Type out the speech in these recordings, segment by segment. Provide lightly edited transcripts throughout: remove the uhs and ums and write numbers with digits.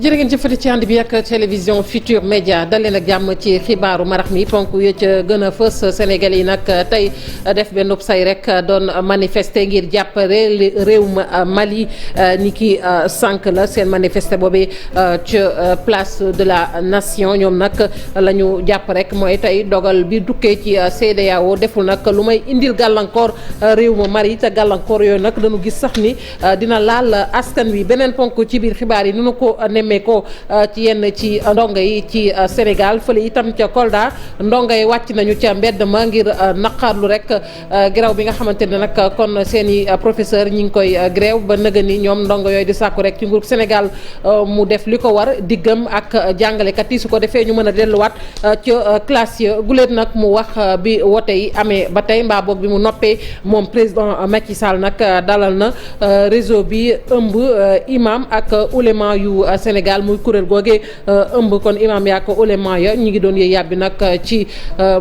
jërë ngeen jëfati ci ànd bi ak télévision Futur Média dalee nag jàmm ci xibaaru marax mi ponk yu ca gën a fës Sénégal yi nag tey def benn say rek doon manifester ngir jàppale réewum Mali ni ki sànq la seen manifester boobee ca place de la nation ñoom nag la ñu jàpp rek mooy tey dogal bi dukkee ci CEDEAO deful nag lu may indil gàllankoor réewum Mali te gàllankoor yooyu nag dañu gis sax ni dina laal askan wi beneen ponk ci biir xibaar yi nu ko nemmee ko ci yenn ci ndongo yi ci Sénégal fële itam ca Kolda ndongo yi wàcc nañu ca mbedd ma ngir naqarlu rek grève bi nga xamante ne nag kon seen i professeur ñi ngi koy grève ba nëga ni ñoom ndongo yooyu di sàkku rek ci nguur Sénégal mu def li ko war diggam ak jàngalekat yi su ko defee ñu mën a delluwaat ca classe ya guléet nag mu wax bi wote yi amee ba tey mbaa boog bi mu noppee moom président Macky Sall nag dalal na réseau bi ëmb imam ak ulema yu Sénégal muy kuréel googee ëmb kon imam yaa ko ulema ya ñi ngi doon yee yàbbi nag ci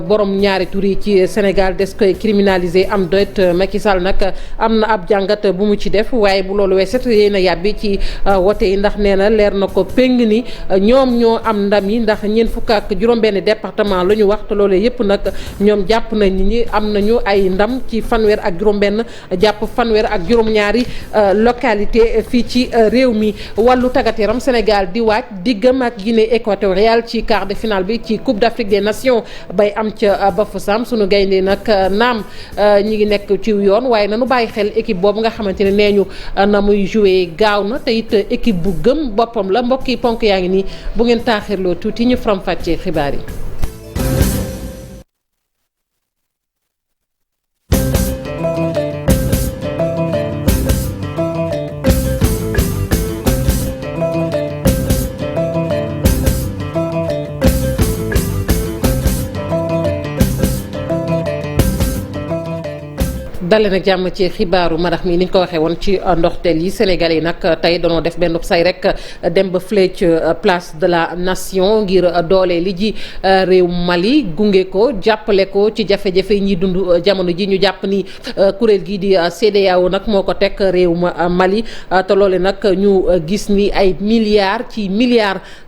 borom ñaari tur yi ci Sénégal des koy criminaliser am doit Macky Sall nag am na ab jàngat bu mu ci def waaye bu loolu weeset yéen a yàbbi ci wote yi ndax nee na leer na ko péng ni ñoom ñoo am ndam yi ndax ñeent fukk ak juróom-benn département la ñu wax te loolee yëpp nag ñoom jàpp nañ ni am nañu ay ndam ci fanweer ak juróom-benn jàpp fanweer ak juróom-ñaari localité fii ci réew mi. wàllu tàggat yaram Sénégal di waaj diggam ak Guinée équatoriale ci quart de finale bi ci Coupe d'Afrique des Nations bay am ca Bafoussam sunu gaynde nag naam ñi ngi nekk ci yoon waaye nanu bàyyi xel équipe boobu nga xamante ne nee ñu na muy joué gaaw na te it équipe bu gëm boppam la mbokk yi ponk yaa ngi nii bu ngeen taaxirloo tuuti ñu faram-fàccee xibaar yi. dale nag jàmm ci xibaaru marax mi ni ñu ko waxee woon ci ndoxteel yi Sénégal yi nag tey danoo def benn say rek dem ba fële ci place de la nation ngir doole li ji réew Mali gunge ko jàppale ko ci jafe-jafe yi ñuy dund jamono ji ñu jàpp ni kuréel gi di CEDEAO nag moo ko teg réew Mali te loole nag ñu gis ni ay milliards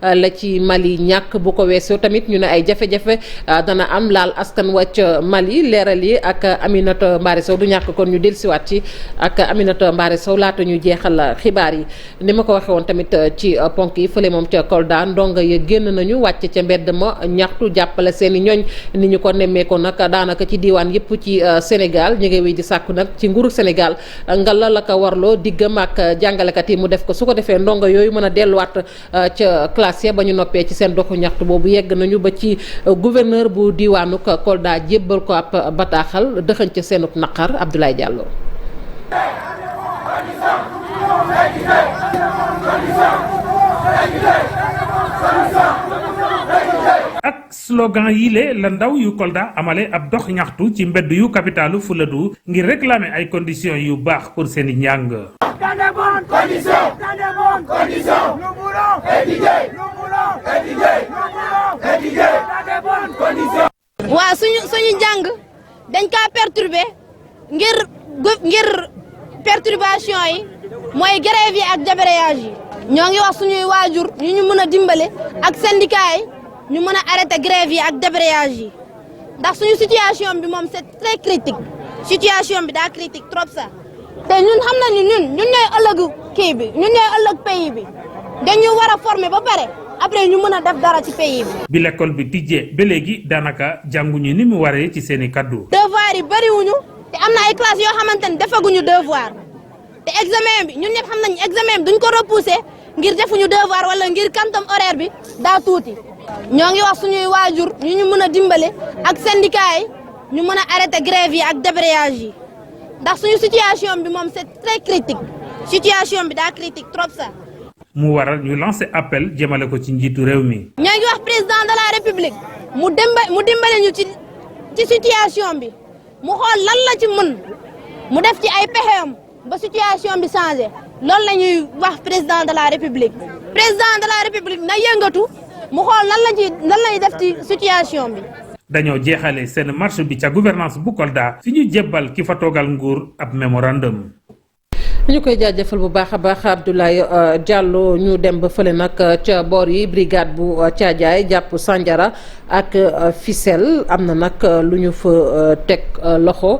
la ci Mali ñàkk bu ko weesoo tamit ñu ne ay jafe-jafe dana am laal askan wàcc Mali leeral yi ak Aminata Mbaare Sow ñàkk kon ñu dellusiwaat ci ak Aminata Mbaare Sow laata ñu jeexal xibaar yi ni ma ko waxee woon tamit ci ponk yi fële moom ca Kolda ndongo ya génn nañu wàcc ca mbedd ma ñaxtu jàppale seen i ñooñ ni ñu ko nemmeekoo nag daanaka ci diiwaan yëpp ci Sénégal ñu ngi wéy di sàkku nag ci nguuru Sénégal ngalla la ko warloo diggam ak jàngalekat yi mu def ko su ko defee ndongo yooyu mën a delluwaat ca classe ya ba ñu noppee ci seen doxu ñaxtu boobu yegg nañu ba ci gouverneur bu diiwaanu Kolda jébbal ko ab bataaxal dëxëñ ca seenub naqar Abdoulaye Diallo. ak slogan yile la ndaw yu Kolda amale ab dox ñaxtu ci mbedd yu capitalu Fuladu ngir réclamer ay conditions yu baax pour seeni njàng. Dans de bonnes conditions. Dans de bonnes conditions. Nous voulons étudier. Nous voulons étudier. Nous voulons étudier. Dans de bonnes conditions. waaw suñu njàng dañ kaa perturber ngir perturbation yi mooy grève yi ak débrayage yi ñoo ngi wax suñuy waajur ñu ñu mën a dimbale ak syndicat yi ñu mën a arrêter grève yi ak débrayage yi ndax suñu situation bi moom c'est très critique situation bi daa critique trop ça te ñun xam nañu ñun ñooy ëllëgu kii bi ñun ñooy ëllëg pays bi dañu war a former ba pare après ñu mën a def dara ci pays bi. bi l'école bi tijjee ba léegi daanaka jànguñu ni mu waree ci seeni kaddu. devoir yi bariwuñu te am na ay classes yoo xamante ne defaguñu devoir te examen bi ñun ñëpp xam nañu examen bi duñ ko repousser ngir defuñu devoir wala ngir quantum horaire bi daa tuuti. ñoo ngi wax suñuy waajur ñu mën a dimbale ak syndicat yi ñu mën a arrêter grève yi ak débrayage yi ndax suñu situation bi moom c'est très critique situation bi daa critique trop ça. mu waral ñu lancer appel jëmale ko ci njiitu réew mi. ñoo ngi wax président de la république mu dimbale ñu ci situation bi mu xool lan la ci mën mu def ci ay pexeem ba situation bi changé loolu la ñuy wax président de la république. président de la république na yëngatu mu xool lan lay def ci situation bi. dañoo jeexale seen marche bi ca gouvernance bu Kolda fi ñu jébbal ki fa toogal nguur ab mémorandum. ñu koy jaajëfal bu baax a baax Abdoulaye Diallo. ñu dem ba fële nag ca boor yi brigade bu Thiadiaye jàpp Sandiara ak Fissel am na nag lu ñu fa teg loxo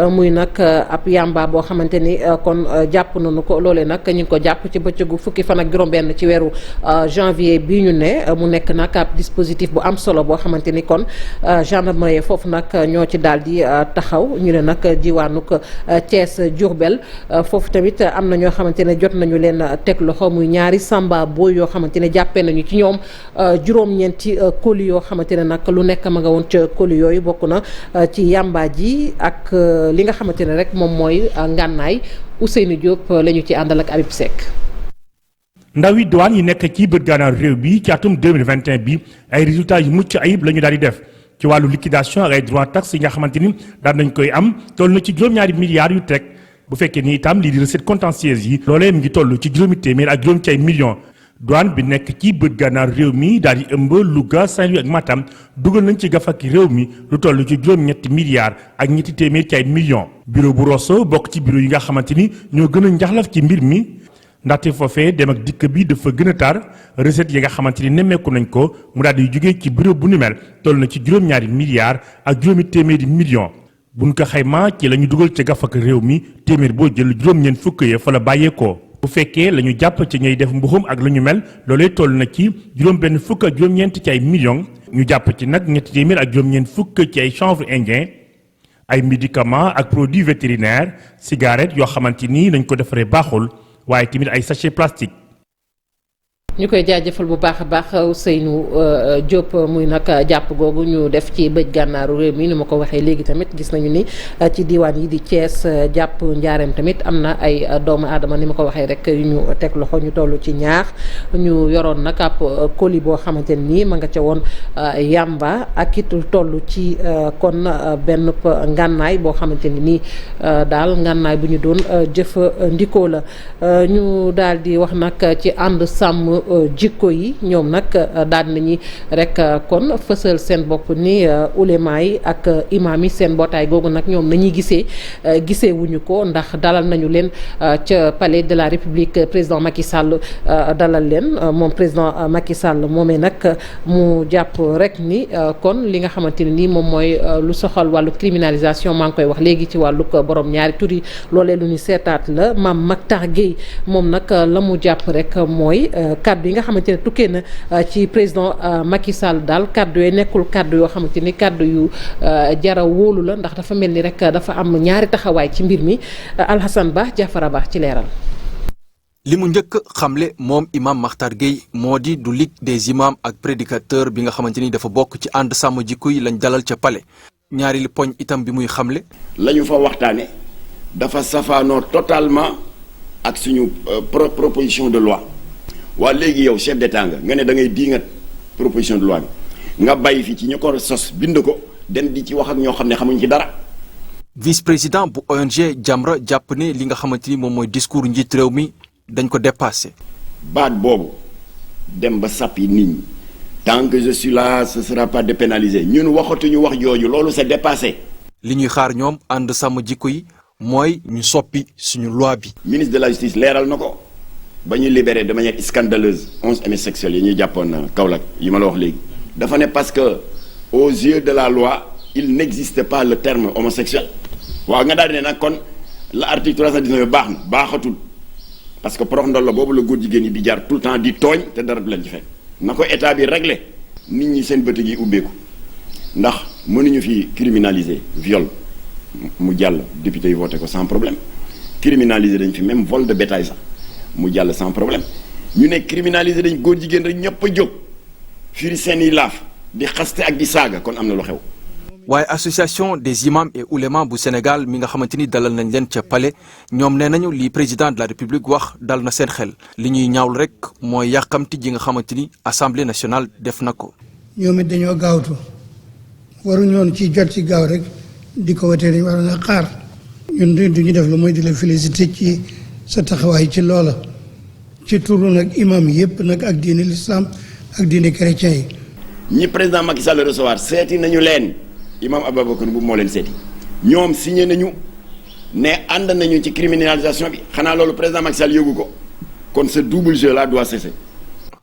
muy nag ab yamba boo xamante ni kon jàpp nañu ko loolee nag ñu ngi ko jàpp ci bëccëgu fukki fan ak juróom-benn ci weeru janvier bi ñu ne mu nekk nag ab dispositif bu am solo boo xamante ni kon gendarmerie foofu nag ñoo ci daal di taxaw ñu ne nag diwaanuk Thiès Diourbel foofu tamit am na ñoo xamante ne jot nañu leen teg loxo muy ñaari samba boy yoo xamante ne jàppee nañu ci ñoom juróom-ñeenti colis yoo xamante ne nag lu nekk ma nga woon ca colis yooyu bokk na ci yamba ji ak li nga xamante ne rek moom mooy ngànnaay Ousseynou Diop la ñu ci àndal ak Habib Seck. ndawi douane yi nekk ci bët gànnaaru réew bi ci atum 2021 bi ay résultats yu mucc ayib la ñu daal di def ci wàllu liquidation ak ay droits taxes yi nga xamante ni daan nañ koy am toll na ci juróom-ñaari milliards yu teg bu fekkee ni itam lii di recette contentieuse yi loolee mi ngi toll ci juróomi téeméer ak juróom ci ay millions. douane bi nekk ci bët gànnaaru réew mi daal di ëmb Louga Saint-Louis ak Matam dugal nañ ci gafaki réew mi lu toll ci juróom-ñetti milliards ak ñetti téeméer ci ay millions. bureau bu Rosso bokk ci bureau yi nga xamante ni ñoo gën a njaxlaf ci mbir mi ndaxte foofee dem ak dikk bi dafa gën a tar recette yi nga xamante ni nemmeeku nañ ko mu daal di jógee ci bureau bu ni mel toll na ci juróom-ñaari milliards ak juróomi téeméeri millions. buñ ko xayma ci la ñu dugal ca gafak réew mi téeméer boo jël juróom-ñeent fukk ya fa la bàyyeekoo. bu fekkee la ñu jàpp ci ñuy def mbuxum ak lu ñu mel loolee toll na ci juróom-benn fukk ak juróom-ñeent ci ay millions ñu jàpp ci nag ñetti téeméer ak juróom-ñeent fukk ci ay chanvre indien ay médicaments ak produits vétérinaires cigarettes yoo xamante ni dañ ko defaree baaxul waaye tamit ay sachet plastique. ñu koy jaajëfal bu baax a baax Ousseynou Diop muy nag jàpp googu ñu def ci bëj gànnaaru réew mi ni ma ko waxee léegi tamit gis nañu ni ci diwaan yi di Thiès jàpp Njaareem tamit am na ay doomu aadama ni ma ko waxee rek yu ñu teg loxo ñu toll ci ñaar ñu yoroon nag ab colis boo xamante ni ma nga ca woon yamba ak it toll ci kon benn ngànnaay boo xamante ni nii daal ngànnaay bu ñu doon jëfandikoo la ñu daal di wax nag ci ànd sàmm jikko yi ñoom nag daal nañu rek kon fësal seen bopp ni ulema yi ak imaam yi seen mbootaay googu nag ñoom nañuy gisee wuñu ko ndax dalal nañu leen ca palais de la république président Macky Sall dalal leen moom président Macky Sall moomee nag mu jàpp rek ni kon li nga xamante ne nii moom mooy lu soxal wàllu criminalisation maa ngi koy wax léegi ci wàllu borom ñaari tur yi loolee lu ñu seetaat la Mame Mactar Guèye moom nag la mu jàpp rek mooy kaddu yi nga xamante ne tukkee na ci président Macky Sall daal kaddu yooyu nekkul kaddu yoo xamante ni kaddu yu jara wóolu la ndax dafa mel ni rek dafa am ñaari taxawaay ci mbir mi Alhassane Ba Jafara Ba ci leeral. li mu njëkk xamle moom imam Mactar Guèye moo di du ligue des imams ak prédicateur bi nga xamante ni dafa bokk ci ànd sàmm jikko yi lañ dalal ca palais ñaari li poñ itam bi muy xamle. la ñu fa waxtaane dafa safaanoo totalement ak suñu proposition de loi. waa léegi yow chef d'état nga ne da ngay diingat proposition de loi bi nga bàyyi fi ci ñu ko sos bind ko dem di ci wax ak ñoo xam ne xamuñ ci dara. vice-président bu ONG Jamra jàpp ne li nga xamante ni moom mooy discours njiit réew mi dañ ko dépassé. baat boobu dem ba sàppi nit ñi tant que je suis là ce sera pas dépénalisé ñun waxatuñu wax jooju loolu c'est dépassé. li ñuy xaar ñoom ànd sàmm jikko yi mooy ñu soppi suñu loi bi. ministre de la justice leeral na ko. ba ñu libéré de manière scandaleuse 11 homosexuels yi ñuy jàppoon Kaolack yi ma la wax léegi dafa ne parce que aux yeux de la loi il n'existe pas le terme homosexuel waaw nga daal di ne nag kon la article 319 baax na baaxatul parce que porox ndol la boobu la góor jigéen yi di jaar tout le temps di tooñ te dara du leen ci fekk na ko état bi réglé nit ñi seen bëtë gi ubbeeku ndax mënuñu fi criminaliser viol mu jàll député yi voté ko sans problème criminaliser dañ fi même vol de bétail sax mu jàll sans problème ñu ne criminaliser dañ góor jigéen rek ñëpp a jóg firi seen i laaf di xaste ak di saaga kon am na lu xew. waaye association des imams et oulémas bu Sénégal mi nga xamante ni dalal nañ leen ca palais ñoom nee nañu li président de la république wax dal na seen xel li ñuy ñaawlu rek mooy yàqamti ji nga xamante ni assemblée nationale def na ko. ñoom it dañoo gaawtu waruñoon ci jot ci gaaw rek di ko watee dañ waroon a xaar ñun du ñu def lu mooy di la féliciter ci sa taxawaay ci loola ci turu nag imam yëpp nag ak diine l'islam ak diine chrétien yi. ñi président Macky Sall recevoir seeti nañu leen imam Ababacar bu moo leen seeti ñoom signé nañu ne ànd nañu ci criminalisation bi xanaa loolu président Macky Sall yëgu ko kon ce double jeu là doit cesser.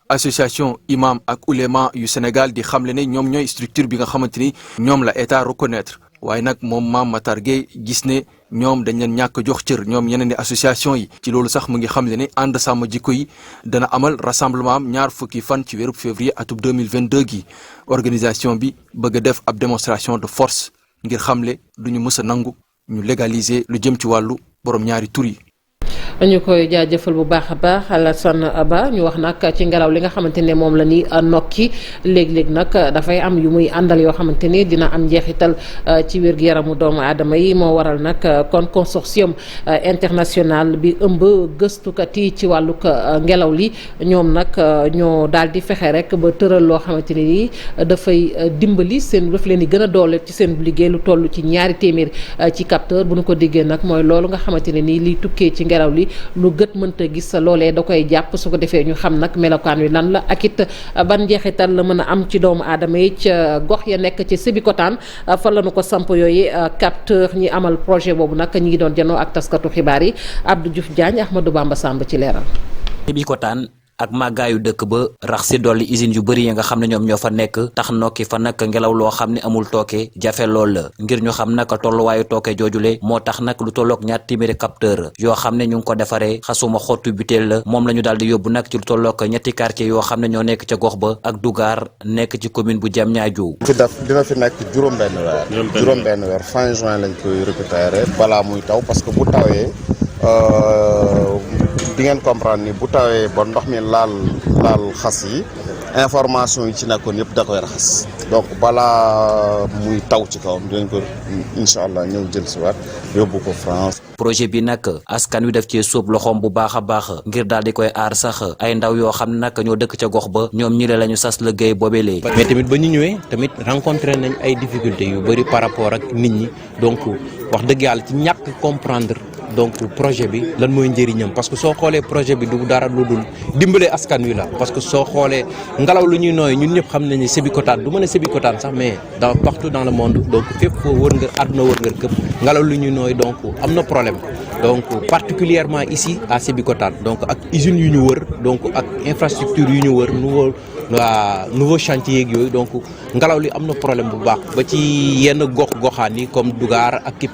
association imam ak ulema yu Sénégal di xamle ne ñoom ñooy structure bi nga xamante ni ñoom la état reconnaître waaye nag moom Mame Matar Gueye gis ne ñoom dañ leen ñàkk jox cër ñoom yeneen i association yi ci loolu sax mu ngi xamle ne ànd sàmm jikko yi dana amal rassemblement am 20 fan ci weeru février atub 2022 gi organisation bi bëgg a def ab démonstration de force ngir xamle duñu mës a nangu ñu légaliser lu jëm ci wàllu borom ñaari tur yi. ñu koy jaajëfal bu baax a baax Alassane Ba ñu wax nag ci ngelaw li nga xamante ne moom la ni nokki léeg-léeg nag dafay am yu muy àndal yoo xamante ni dina am njeexital ci wér-gu-yaramu doomu aadama yi moo waral nag kon consortium international bi ëmb gëstukat yi ci wàllug ngelaw li ñoom nag ñoo daal di fexe rek ba tëral loo xamante ne ni dafay dimbali seen daf leen di gën a doole ci seen liggéey lu toll ci 200 ci capteur bu ñu ko diggee nag mooy loolu nga xamante ne ni liy tukkee ci ngelaw li lu gët mënta gis loolee da koy jàpp su ko defee ñu xam nag melokaan wi lan la ak it ban njeexital la mën a am ci doomu aadama yi ca gox ya nekk ci Sébikotane fa la ñu ko samp yooyu capteur ñi amal projet boobu nag ñi ngi doon janoo ak taskatu xibaar yi Abdou Diouf Diagne Ahmadou Bamba Samb ci leeral. Sébikotane ak màggaayu dëkk ba rax si dolli usines yu bëri yi nga xam ne ñoom ñoo fa nekk tax nokki fa nag ngelaw loo xam ne amul tooke jafe lool la ngir ñu xam naka tolluwaayu tooke joojule moo tax nag lu tolloog 200 capteur yoo xam ne ñu ngi ko defaree xasuma xottu butéel la moom la ñu daal di yóbbu nag ci lu tolloog 3 quartier yoo xam ne ñoo nekk ca gox ba ak Dougar nekk ci commune bu Diamniadio. dina fi nekk juróom-benn weer fin juin lañ koy récupérer balaa muy taw parce que bu tawee di ngeen comprendre ni bu tawee ba ndox mi laal xas yi information yi ci nekkoon yëpp da koy raxas donc balaa muy taw ci kawam dinañ ko incha allah ñëw jël si waat yóbbu ko France. projet bi nag askan wi def ci sóob loxoom bu baax a baax ngir daal di koy aar sax ay ndaw yoo xam ne nag ñoo dëkk ca gox ba ñoom ñi la ñu sas liggéey boobelee. mais tamit ba ñu ñëwee tamit rencontré nañ ay difficultés yu bëri par rapport ak nit ñi donc wax dëgg yàlla ci ñàkk comprendre. donc projet bi lan mooy njëriñam parce que soo xoolee projet bi du dara lu dul dimbale askan wi la parce que soo xoolee ngelaw lu ñuy nooy ñun ñëpp xam nañu ne Sébikotane du mën a Sébikotane sax mais partout dans le monde donc fépp foo wër nga àdduna wër nga këpp ngelaw lu ñuy nooy donc am na problème donc particulièrement ici à Sébikotane donc ak usines yu ñu wër donc ak infrastructure yu ñu wër nouveau chantier yeeg yooyu donc ngelaw li am na problème bu baax ba ci yenn goxaan yi comme Dougar ak Kip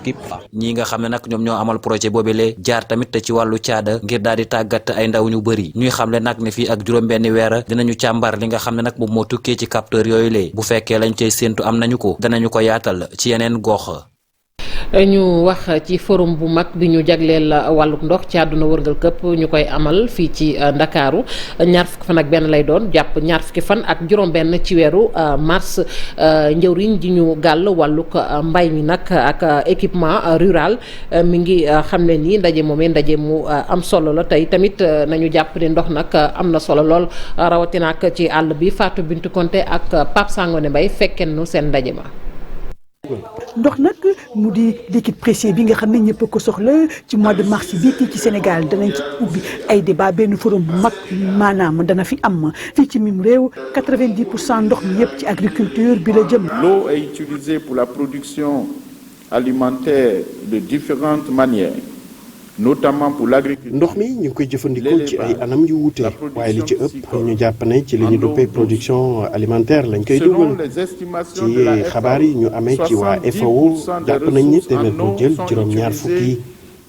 ñi nga xam ne nag ñoom ñoo amal projet boobile jaar tamit ci wàllu caada ngir daal di tàggat ay ndaw ñu bëri ñuy xamle nag ne fii ak juróom-benni weer dinañu càmbar li nga xam ne nag moom moo tukkee ci capteur yooyu lee bu fekkee lañ cay séentu am nañu ko danañu ko yaatal ci yeneen gox. ñu wax ci forum bu mag bi ñu jagleel wàlluk ndox ci àdduna wërngal këpp ñu koy amal fii ci Ndakaaru 2 fukki fan ak benn lay doon jàpp 2 fukki fan ak juróom-benn ci weeru mars njëwriñ ji ñu gàll wàlluk mbay mi nag ak équipement rural mi ngi xam ne ni ndaje moomee ndaje mu am solo la tey tamit nañu jàpp ne ndox nag am na solo lool rawatina ak ci àll bi Fatou Bintou Konté ak Pape Sangone Mbaye fekkeen nu seen ndaje ma. ndox nag mu di liquide précieux bi nga xam ne ñëpp ko soxla ci mois de mars bii ci Sénégal danañ ci ubbi ay débat benn forum bu mag maanaam dana fi am fii ci mim réew 90% ndox mi yëpp ci agriculture bi la jëm. L'eau est utilisée pour la production alimentaire de différentes manières. notamment pour l'agriculture. ndox mi ñu ngi koy jëfandikoo ci ay anam yu wuute waaye li ci ëpp ñu jàpp ne ci li ñu duppee production alimentaire lañ koy dugal ci xabaar yi ñu amee ci waa FAO jàpp nañ ni téeméer bu jël juróom-ñaar fukki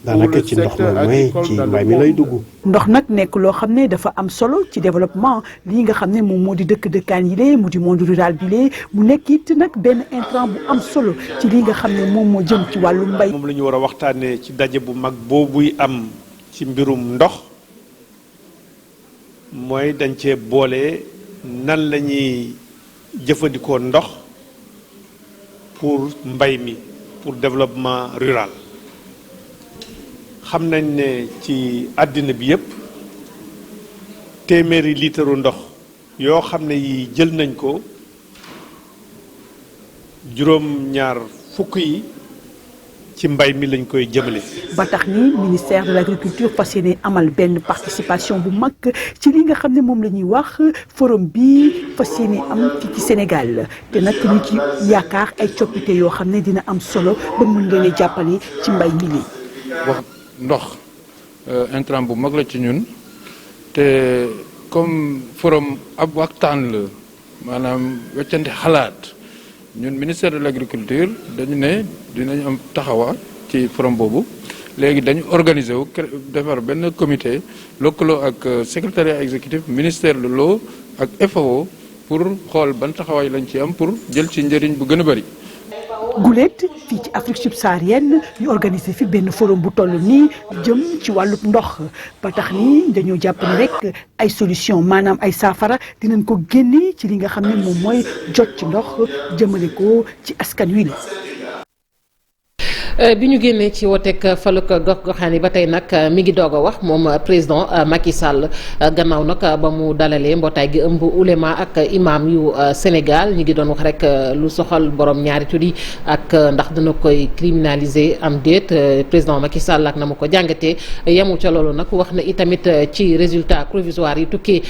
daanaka ci ndox moom mooy ci mbay mi lay dugg. ndox nag nekk loo xam ne dafa am solo ci développement lii nga xam ne moom moo di dëkkaan yi lee mu di monde rural bi lee mu nekk it nag benn intrant bu am solo ci lii nga xam ne moom moo jëm ci wàllu mbay. moom la ñu war a waxtaanee ci daje bu mag boobuy am ci mbirum ndox mooy dañ cee boole nan la ñuy jëfandikoo ndox pour mbay mi pour développement rural. xam nañ ne ci àddina bi yépp téeméeri liitaru ndox yoo xam ne yi jël nañ ko juróom-ñaar fukk yi ci mbay mi lañ koy jëmale. ba tax ni ministère de l'agriculture fas yéene amal benn participation bu mag ci li nga xam ne moom la ñuy wax forum bi fas yéene am fii ci Sénégal te nag ñu ci yaakaar ay coppite yoo xam ne dina am solo ba mun leen a jàppale ci mbay mi. wax ndox intrant bu mag la ci ñun te comme forum ab waxtaan la maanaam weccante xalaat ñun ministère de l'agriculture dañu ne dinañ am taxawa ci forum boobu léegi dañu organiser wu defar benn comité lëkkaloo ak secrétariat exécutif ministère de l'eau ak FAO pour xool ban taxawaay lañ ci am pour jël ci njëriñ bu gën a bari. Goulet fii ci Afrique subsaharienne ñu organiser fi benn forum bu toll nii jëm ci wàllub ndox ba tax ni dañoo jàpp ne rek ay solution maanaam ay saafara dinañ ko génne ci li nga xam ne moom mooy jot ci ndox jëmale ko ci askan wi la. bi ñu génnee ci woteek faluk gox-goxaan yi ba tey nag mi ngi doog a wax moom président Macky Sall gannaaw nag ba mu dalalee mbootaay gi ëmb ulema ak imam yu Sénégal ñi ngi doon wax rek lu soxal borom ñaari tur yi ak ndax dina koy criminaliser am déet président Macky Sall ak na ma ko jàngatee yemu ca loolu nag wax na itamit ci résultat provisoire yi tukkee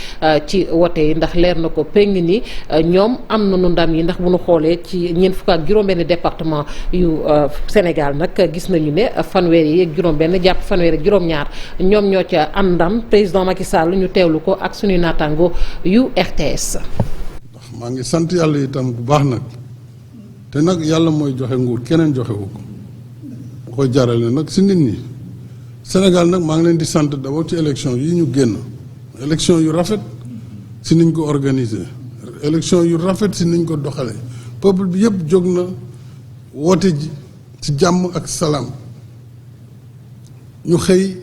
ci wote yi ndax leer na ko péng ni ñoom am nañu ndam yi ndax bu ñu xoolee ci ñeent fukk ak juróom-benn département yu Sénégal nag gis nañu ne fanweer yi ak juróom-benn jàpp fanweer ak juróom-ñaar ñoom ñoo ca am ndam président Macky Sall ñu teewlu ko ak suñuy naataango yu RTS. maa ngi sant yàlla itam bu baax nag te nag yàlla mooy joxe nguur keneen joxewu ko bu ko jarale nag si nit ñi Sénégal nag maa ngi leen di sant d'abord ci élection yi ñu génn élection yu rafet si niñ ko organiser élection yu rafet si niñ ko doxalee peuple bi yëpp jóg na woote ji ci jàmm ak salaam ñu xëy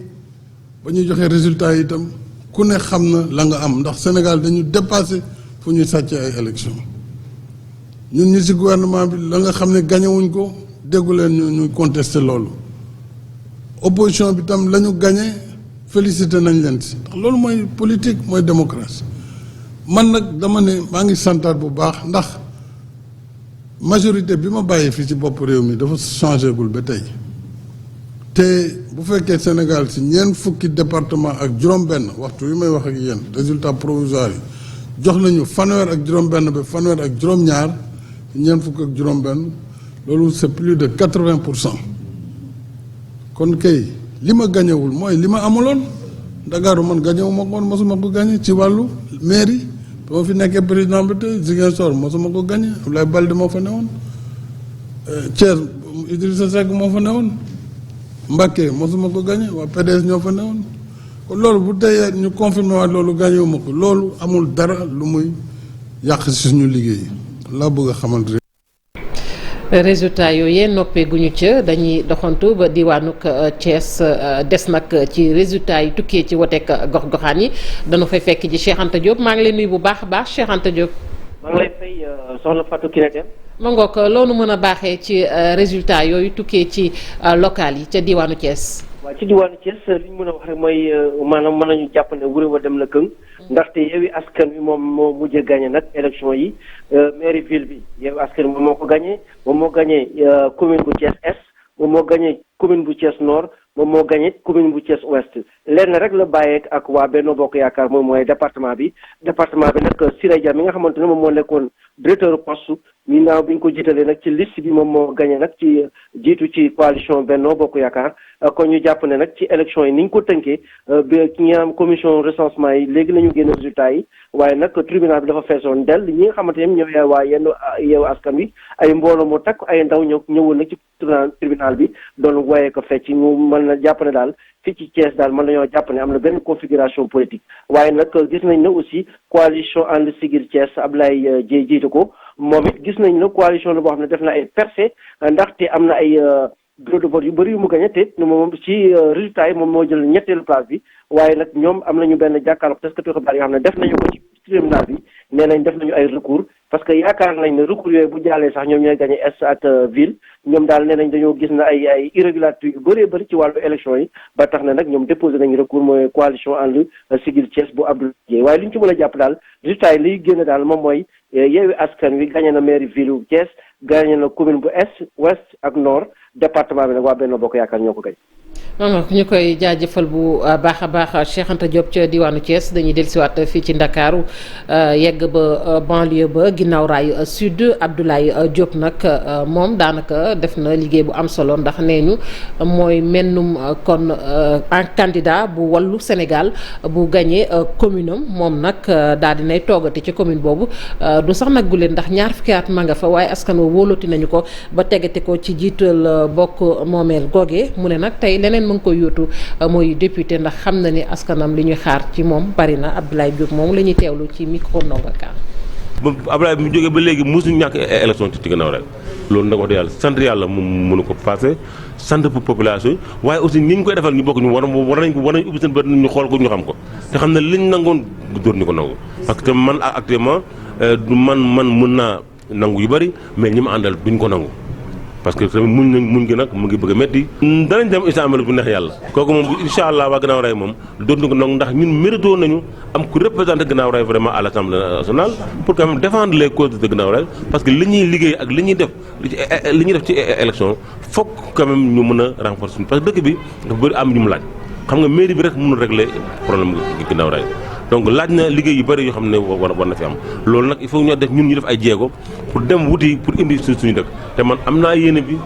ba ñu joxe résultat yi itam ku ne xam na la nga am ndax Sénégal dañu dépassé fu ñuy sàcce ay élection ñun ñu ci gouvernement bi la nga xam ne gañewuñ ko déggu leen ñu contesté loolu opposition bi tam la ñu gañe félicité nañ leen si ndax loolu mooy politique mooy démocratie man nag dama ne maa ngi santaat bu baax ndax majorité bi ma bàyyi fii ci bopp réew mi dafa changé gul ba tey te bu fekkee Sénégal ci ñeent fukki département ak juróom-benn waxtu wi may wax ak yéen résultat provisoire yi jox nañu fanweer ak juróom-benn ba fanweer ak juróom-ñaar ñeent fukk ak juróom-benn loolu c'est plus de 80%. kon kay li ma gañewul mooy li ma amuloon Ndakaaru man gañewuma ko mosuma ko gañe ci wàllu mairie. ba ma fi nekkee président bi tey Ziguinchor mosuma ko gagné Abdoulaye Baldé moo fa newoon Thiès Idrissa Seck moo fa newoon Mbacké mosuma ko gagné waa PDS ñoo fa newoon kon loolu bu tey ñu confirmé waat loolu gagné wu ma ko loolu amul dara lu muy yàq si suñu liggéey laa bëgg a xamante résultat yooyu noppee guñu ca dañuy doxantu ba diwaanu Thiès des nag ci résultat yi tukkee ci woteek gox-goxaan yi dañu fay fekk ji Cheikh Anta Diop maa ngi lay nuyu bu baax a baax Cheikh Anta Diop. maa ngi lay fay soxna Fatou Kiné Deme. ma ngoog loolu mën a baaxee ci résultat yooyu tukkee ci local yi ca diwaanu Thiès. waaw ci diwaanu Thiès li ñu mën a wax rek mooy maanaam mën nañu jàpp ne wuré wa dem na këng ndaxte Yewwi Askan Wi moom moo mujjee gagné nag élection yi mairie ville bi Yewwi Askan Wi moom moo ko gagné moom moo gagné commune bu Thiès Est moom moo gagné commune bu Thiès Nord moom moo gagné commune bu Thiès Ouest lenn rek la bàyyeek ak waa Benno Bokk Yaakaar moom mooy département bi nag Siré Dia mi nga xamante ne moom moo nekkoon directeur poste mi naaw bi ñu ko jiitalee nag ci liste bi moom moo gagné nag ci jiitu ci coalition Benno Bokk Yaakaar kon ñu jàpp ne nag ci élection yi ni ñu ko tënkee bi ki nga am commission recensement yi léegi nañu génn résultat yi waaye nag tribunal bi dafa feesoon del ñi nga xamante ne ñooy waa yenn Yewwi Askan Wi ay mbooloo moo takk ay ndaw ñëwoon nag ci tribunal bi doon wooyee ko fecc ñu mën na jàpp ne daal fii ci Thiès daal mën nañoo jàpp ne am na benn configuration politique waaye nag gis nañ ne aussi coalition ànd Siggil Thiès Ablaye Dieye jiite ko moom it gis nañ ne coalition la boo xam ne def na ay percée ndaxte am na ay bureau de vote yu bëri yu mu gagné te moom ci résultat yi moom moo jël ñetteelu place bi waaye nag ñoom am nañu benn jàkkaarloo taskatu xibaar yoo xam ne def nañu ko ci tribunal bi nee nañ def nañu ay recours parce que yaakaar nañ ne recours yooyu bu jàllee sax ñoom ñooy gagné est ak ville ñoom daal nee nañ dañoo gis na ay irrégularité yu bëree bëri ci wàllu élection yi ba tax na nag ñoom déposé nañu recours mooy coalition ànd Siggil Thiès bu Abdoulaye Dieye waaye li ñu ci mën a jàpp daal résultat yi liy génn daal moom mooy Yewwi Askan Wi gagné na mairie ville bu Thiès gagné na commune bu est ouest ak nord département bi nag waa Benno Bokk Yaakaar ñoo ko gañ ñu koy jaajëfal bu baax a baax Cheikh Anta Diop ca diwaanu Thiès dañuy dellusiwaat fii ci Ndakaaru yegg ba banlieue ba ginnaaw raay sud Abdoulaye Diop nag moom daanaka def na liggéey bu am solo ndax nee ñu mooy mennum kon en candidat bu wàllu Sénégal bu gagné commune am moom nag daal dinay toogati ci commune boobu du sax nag gu leen ndax ñaar fukki at ma nga fa waaye askan wa wóolati nañu ko ba tegate ko ci jiital bokk moomeel googee mu ne nag tey leneen mu ngi koy yóotu mooy député ndax xam na ni askanam li ñuy xaar ci moom bari na Abdoulaye Diop moom la ñuy teewlu ci micro Ndonga Ka. Abdoulaye bi mu jógee ba léegi mosuñu ñàkk élection ci gannaaw rek loolu nag wax dëgg yàlla sant yàlla moom mënu ko passé sant pour population yi waaye aussi ni ñu koy defal ñu bokk ñu war nañ ubbi seen bët ñu xool ko ñu xam ko te xam ne liñ nangoon dóor ñu ko nangu parce que man actuellement man mën naa nangu yu bari mais ñi ma àndal duñ ko nangu parce que tamit muñ gi nag mu ngi bëgg a métti danañ dem Istanbul bu neex yàlla kooku moom incha allah waa Gannaaw Rail moom dootuñu ko nangu ndax ñun mérito nañu am ku représenté Gannaaw Rail vraiment à l'Assemblée nationale pour quand même défendre les causes de Gannaaw Rail parce que li ñuy liggéey ak li ñuy def ci élection fokk quand même ñu mën a renforcer parce que dëkk bi dafa bëri am ñu mu laaj xam nga mairie bi rek mënul régler problème Gannaaw Rail donc laaj na liggéey yu bëri yoo xam ne war na fi am loolu nag il faut ñu def ñun ñu def ay jéego pour dem wuti pour indi suñu dëkk te man am naa yéene bi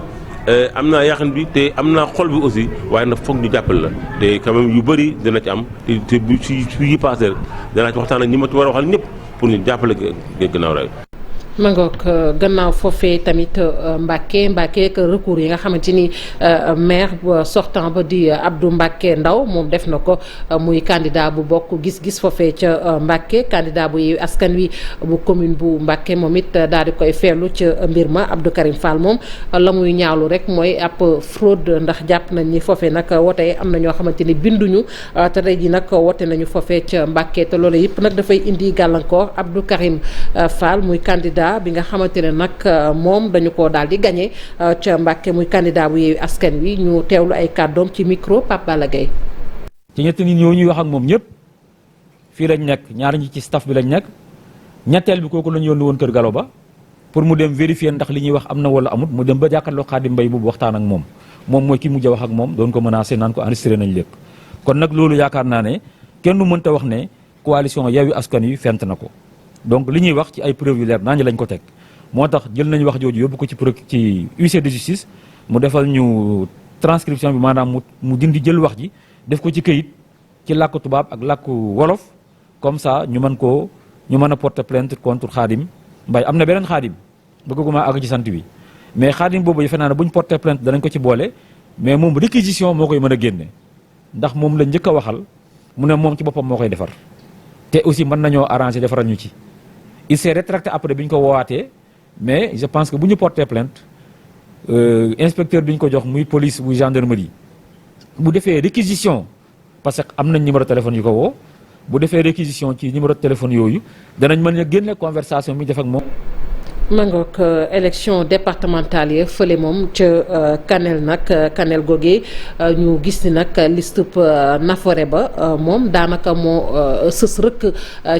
am naa yaaxin bi te am naa xol bi aussi waaye nag foog ñu jàppale la te quand même yu bëri dina ci am te bu si yi passé rek danaa ci waxtaan ak ñi ma ci war a waxal ñëpp pour ñu jàppale Gannaaw Rail. ma ngoog gannaaw foofee tamit Mbacke ak recours yi nga xamante ni maire sortant ba di Abdou Mbacke Ndaw moom def na ko muy candidat bu bokk gis-gis foofee ca Mbacke candidat bu Yewwi Askan Wi bu commune bu Mbacke moom it daal di koy feelu ca mbir ma Abdou Karim Fall moom la muy ñaawlu rek mooy ab fraude ndax jàpp nañ ni foofee nag wote am na ñoo xamante ni binduñu te tey ji nag wote nañu foofee ca Mbacke te loolu yëpp nag dafay indi gàllankoor Abdou Karim Fall muy candidat bi nga xamante ne nag moom dañu ko daal di gagné ca Mbàkke muy candidat bu Yewwi Askan Wi ñu teewlu ay kàddoom ci micro Pape Balla Gaye. ci ñetti nit ñoo ñuy wax ak moom ñëpp fii lañ nekk ñaar ñi ci staff bi lañ nekk ñetteel bi kooku lañ yónni woon Kër Galo Ba pour mu dem vérifier ndax li ñuy wax am na wala amut mu dem ba jàkkaarloo Xaadim Mbay bu waxtaan ak moom mooy ki mujj a wax ak moom doon ko menacé naan ko enregistré nañ lépp kon nag loolu yaakaar naa ne kenn du mënta wax ne coalition Yewwi Askan Wi fent na ko. donc li ñuy wax ci ay preuves yu leer naa ñu lañ ko teg moo tax jël nañu wax jooju yóbbu ko ci huissier de justice mu defal ñu transcription bi maanaam mu dindi jël wax ji def ko ci këyit ci làkku tubaab ak làkku wolof comme ça ñu mën a porter plainte contre Khadim Mbaye am na beneen Khadim bëgguma àgg ci sant bi mais Khadim boobu defe naa ne bu ñu porter plainte danañ ko ci boole mais moom réquisition moo koy mën a génne ndax moom la njëkk a waxal mu ne moom ci boppam moo koy defar te aussi mën nañoo arranger defaral ñu ci. il s'est rétracté après bi ñu ko woowaatee mais je pense que bu ñu porté plainte inspecteur bi ñu ko jox muy police muy gendarmerie bu defee réquisition parce que am nañ numéro téléphone yu ko woo bu defee réquisition ci numéro téléphone yooyu danañ mën a génne conversation bi def ak moom. mangook élection départementale yi fële moom ca Kanel nag Kanel googee ñu gis ni nag liste Nafoore ba moom daanaka moo sës rëkk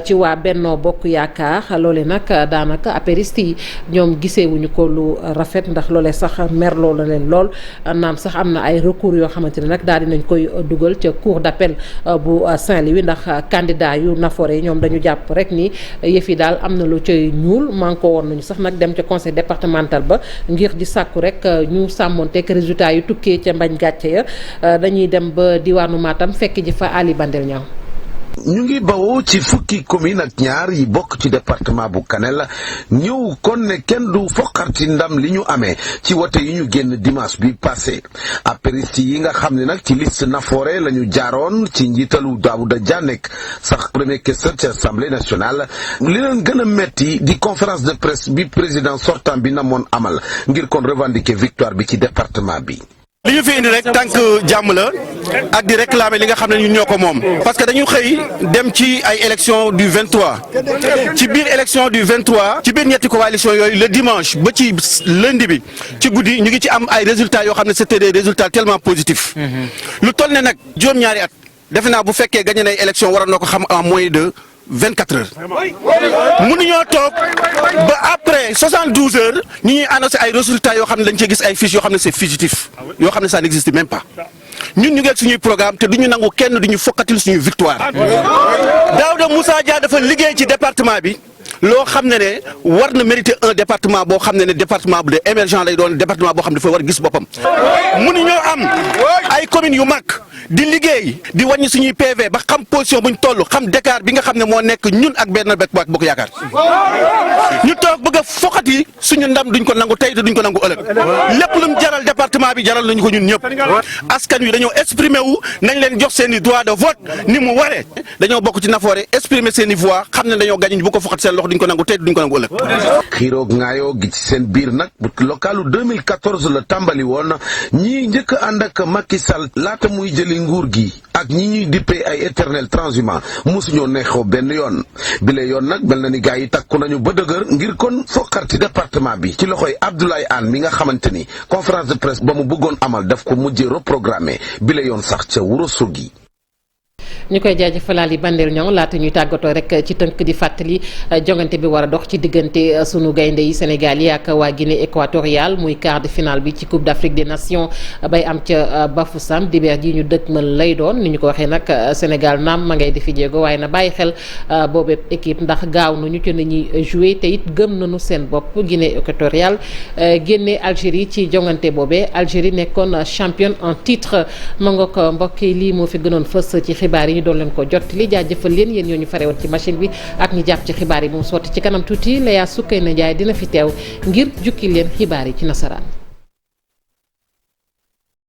ci waa Benno Bokk Yaakaar loole nag daanaka apériste yi ñoom gisewuñu ko lu rafet ndax loole sax merloo la leen lool naam sax am na ay recours yoo xamante ne nag daal dinañ koy dugal ca cour d'appel bu Saint-Louis ndax candidat yu Nafoore yi ñoom dañu jàpp rek ni yëf yi daal am na lu cay ñuul manko woon nañu sax nag dem ca conseil départemental ba ngir di sàkku rek ñu sàmmonteek résultat yu tukkee ca mbañ gàcce ya dañuy dem ba diwaanu Matam fekk ji fa Ali Bandel Ñaaw. ñu ngi bawoo ci fukki commune ak ñaar yi bokk ci département bu Kanel ñëw kon ne kenn du foqarti ndam li ñu amee ci wote yi ñu génn dimanche bi passé apériste yi nga xam ne nag ci liste Nafoore la ñu jaaroon ci njiitalu Daouda Dia nekk sax premier questeur ci assemblée nationale li leen gën a metti di conférence de presse bi président sortant bi namoon amal ngir kon revendiquer victoire bi ci département bi. li ñu fi indi rek tànk jàmm la ak di réclamer li nga xam ne ñun ñoo ko moom parce que dañu xëy dem ci ay élection du 23 ci biir élection du 23 ci biir ñetti coalition yooyu le dimanche ba ci lundi bi ci guddi ñu ngi ci am ay résultats yoo xam ne c'était des résultats tellement positifs lu toll ne nag juróom-ñaari at defe naa bu fekkee gagné nay élection waroon na ko xam en moins de 24 heures mënuñoo toog ba après 72 heures ñu ñuy annoncé ay résultats yoo xam ne dañ cee gis ay fiches yoo xam ne c'est fugitif yoo xam ne ça n'existe même pas ñun ñu ngi ak suñuy programme te du ñu nangu kenn du ñu fokkatil suñu victoire. Daouda Moussa Dia dafa liggéey ci département bi loo xam ne war na mériter un département boo xam ne département bu de émergent lay doon département boo xam ne dafa war gis boppam. mënuñoo am ay communes yu mag di liggéey di wàññi suñuy PV ba xam position buñ toll xam décart bi nga xam ne moo nekk ñun ak benn bokk yaakaar ñu toog bëgg a foqati suñu ndam duñ ko nangu tey te duñ ko nangu ëllëg lépp lu mu jaral département bi jaral nañu ko ñun ñëpp. askan wi dañoo exprimer wu nañ leen jox seen i droit de vote ni mu waree dañoo bokk ci Nafoore exprimer seen i voix xam ne dañoo gañ bu ko foqati seen loxo duñ ko nangu tey duñ ko nangu ëllëg. xiiroog ngaayoo gi ci seen biir nag localu 2014 la tàmbali woon ñii njëkk a ànd ak Macky Sall laata muy jëli nguur gi ak ñi ñuy dippee ay éternel transhumant mosuñoo neexoo benn yoon bile yoon nag mel na ni gars yi takku nañu ba dëgër ngir kon fokkarti département bi ci loxoy Abdoulaye Anne mi nga xamante ni conférence de presse ba mu bëggoon amal daf ko mujjee reprogrammé bile yoon sax ca Ourossogui. ñu koy jaajëfalaal yi Bandel ñoŋ laata ñuy tàggatoo rek ci tënk di fàttali jongante bi war a dox ci diggante sunu gaynde yi Sénégal yi ak waa Guinée équatoriale muy quart de finale bi ci Coupe d'Afrique des Nations bay am ca Bafoussam dibeer ji ñu dëkkmal lay doon ni ñu ko waxee nag Sénégal naam ma ngay defi jéego waaye na bàyyi xel boobee équipe ndax gaaw nañu ci nañuy joué te it gëm nañu seen bopp Guinée équatoriale génne Algérie ci jongante boobee Algérie nekkoon championne en titre ma nga ko mbokk yi lii moo fi gënoon fës ci xibaar yi ñu doon leen ko jot li jaajëfal leen yéen ñoo ñu fare woon ci machine bi ak ñi jàpp ci xibaar yi moom sotti ci kanam tuuti Leya Sukkay na Njaay dina fi teew ngir jukki leen xibaar yi ci nasaraan